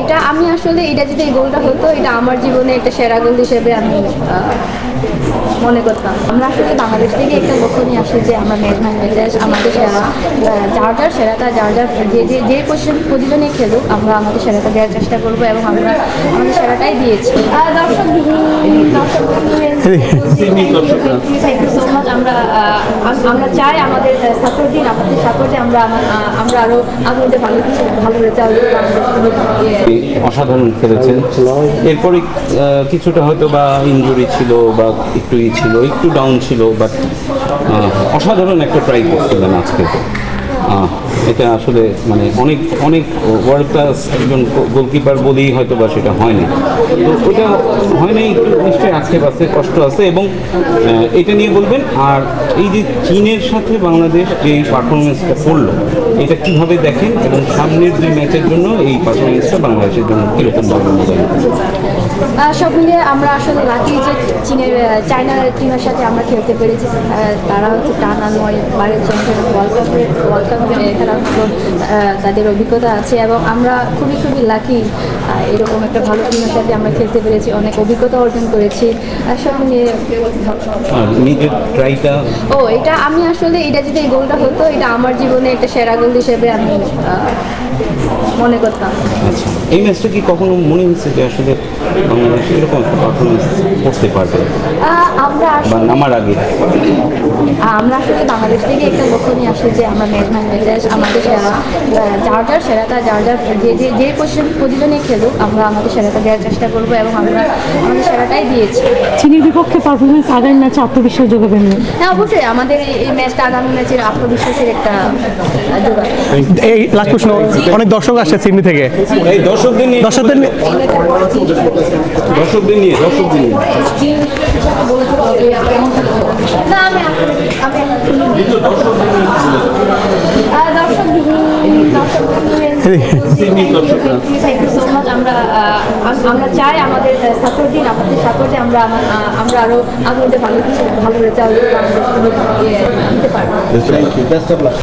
এটা আমি আসলে এটা যদি এই গোলটা হতো, এটা আমার জীবনে একটা সেরা গোল হিসেবে আমি মনে করতাম। আমরা আসলে বাংলাদেশ থেকে একটা লক্ষ্য নিয়ে আসি যে আমরা মেজবান মেজাজ আমাদের সেরা, যার যার সেরাটা যার যার যে পজিশনে খেলুক আমরা আমাদের সেরাটা দেওয়ার চেষ্টা করবো এবং আমরা আমাদের সেরাটাই দিয়েছি। Thank you so much. আমরা চাই আমাদের সাপোর্ট দিন, আমাদের সাপোর্টে আমরা আরো আগামীতে ভালো রেজাল্ট। অসাধারণ খেলেছেন। এরপরে কিছুটা হয়তো বা ইনজুরি ছিল বা একটু ছিল, একটু ডাউন ছিল, বাট অসাধারণ একটা ট্রাই করছিলেন আজকে। এটা আসলে মানে অনেক অনেক ওয়ার্ল্ড ক্লাস একজন গোলকিপার বলেই হয়তো বা সেটা হয়নি, তো ওটা হয়নি, একটু নিশ্চয়ই আক্ষেপ আছে, কষ্ট আছে, এবং এটা নিয়ে বলবেন। আর এই যে চীনের সাথে বাংলাদেশ যে পারফরমেন্সটা করলো, এটা কীভাবে দেখেন এবং সামনের দুই ম্যাচের জন্য এই পারফরমেন্সটা বাংলাদেশের জন্য কীরকম ভাবে মূল্যায়ন? সব মিলিয়ে আমরা আসলে লাকি যে চায়নার টিমের সাথে আমরা খেলতে পেরেছি। তারা হচ্ছে টানা 9বারের চ্যাম্পিয়ন, ওয়ার্ল্ড কাপ খেলার মতো তাদের অভিজ্ঞতা আছে এবং আমরা খুবই লাকি এরকম একটা ভালো টিমের সাথে আমরা খেলতে পেরেছি, অনেক অভিজ্ঞতা অর্জন করেছি। সব মিলিয়ে নিজের ট্রাইটা এটা আমি আসলে এটা যদি এই গোলটা হতো, এটা আমার জীবনে একটা সেরা গোল হিসেবে আমি মনে করতাম। আচ্ছা, এই ম্যাচটা কি কখনো মনে হচ্ছে যে আসলে বাংলাদেশ এরকম একটা পারফরমেন্স করতে পারবে বা নামার আগে? আমরা আসলে বাংলাদেশ থেকে একটা লক্ষ্য নিয়ে আসি যে আমরা মেজবান মেজাজ আমাদের সেরা, যার যার সেরাটা যার যার যে পজিশনে খেলুক আমরা আমাদের সেরাটা দেওয়ার চেষ্টা করবো এবং আমরা আমাদের সেরাটাই দিয়েছি। চীনের বিপক্ষে পারফরমেন্স আগামী ম্যাচে আত্মবিশ্বাস যোগাবেন? হ্যাঁ, অবশ্যই আমাদের এই ম্যাচটা আগামী ম্যাচের আত্মবিশ্বাসের একটা যোগান। এই লাস্ট প্রশ্ন, অনেক দর্শক আসছে সিডনি থেকে, এই দর্শকদের নিয়ে না, আমি থ্যাংক ইউ সো মাচ। আমরা চাই আমাদের সাপোর্ট দিন, আমাদের সাপোর্টে আমরা আরো আগামীতে ভালো রেজাল্ট দিতে পারবো।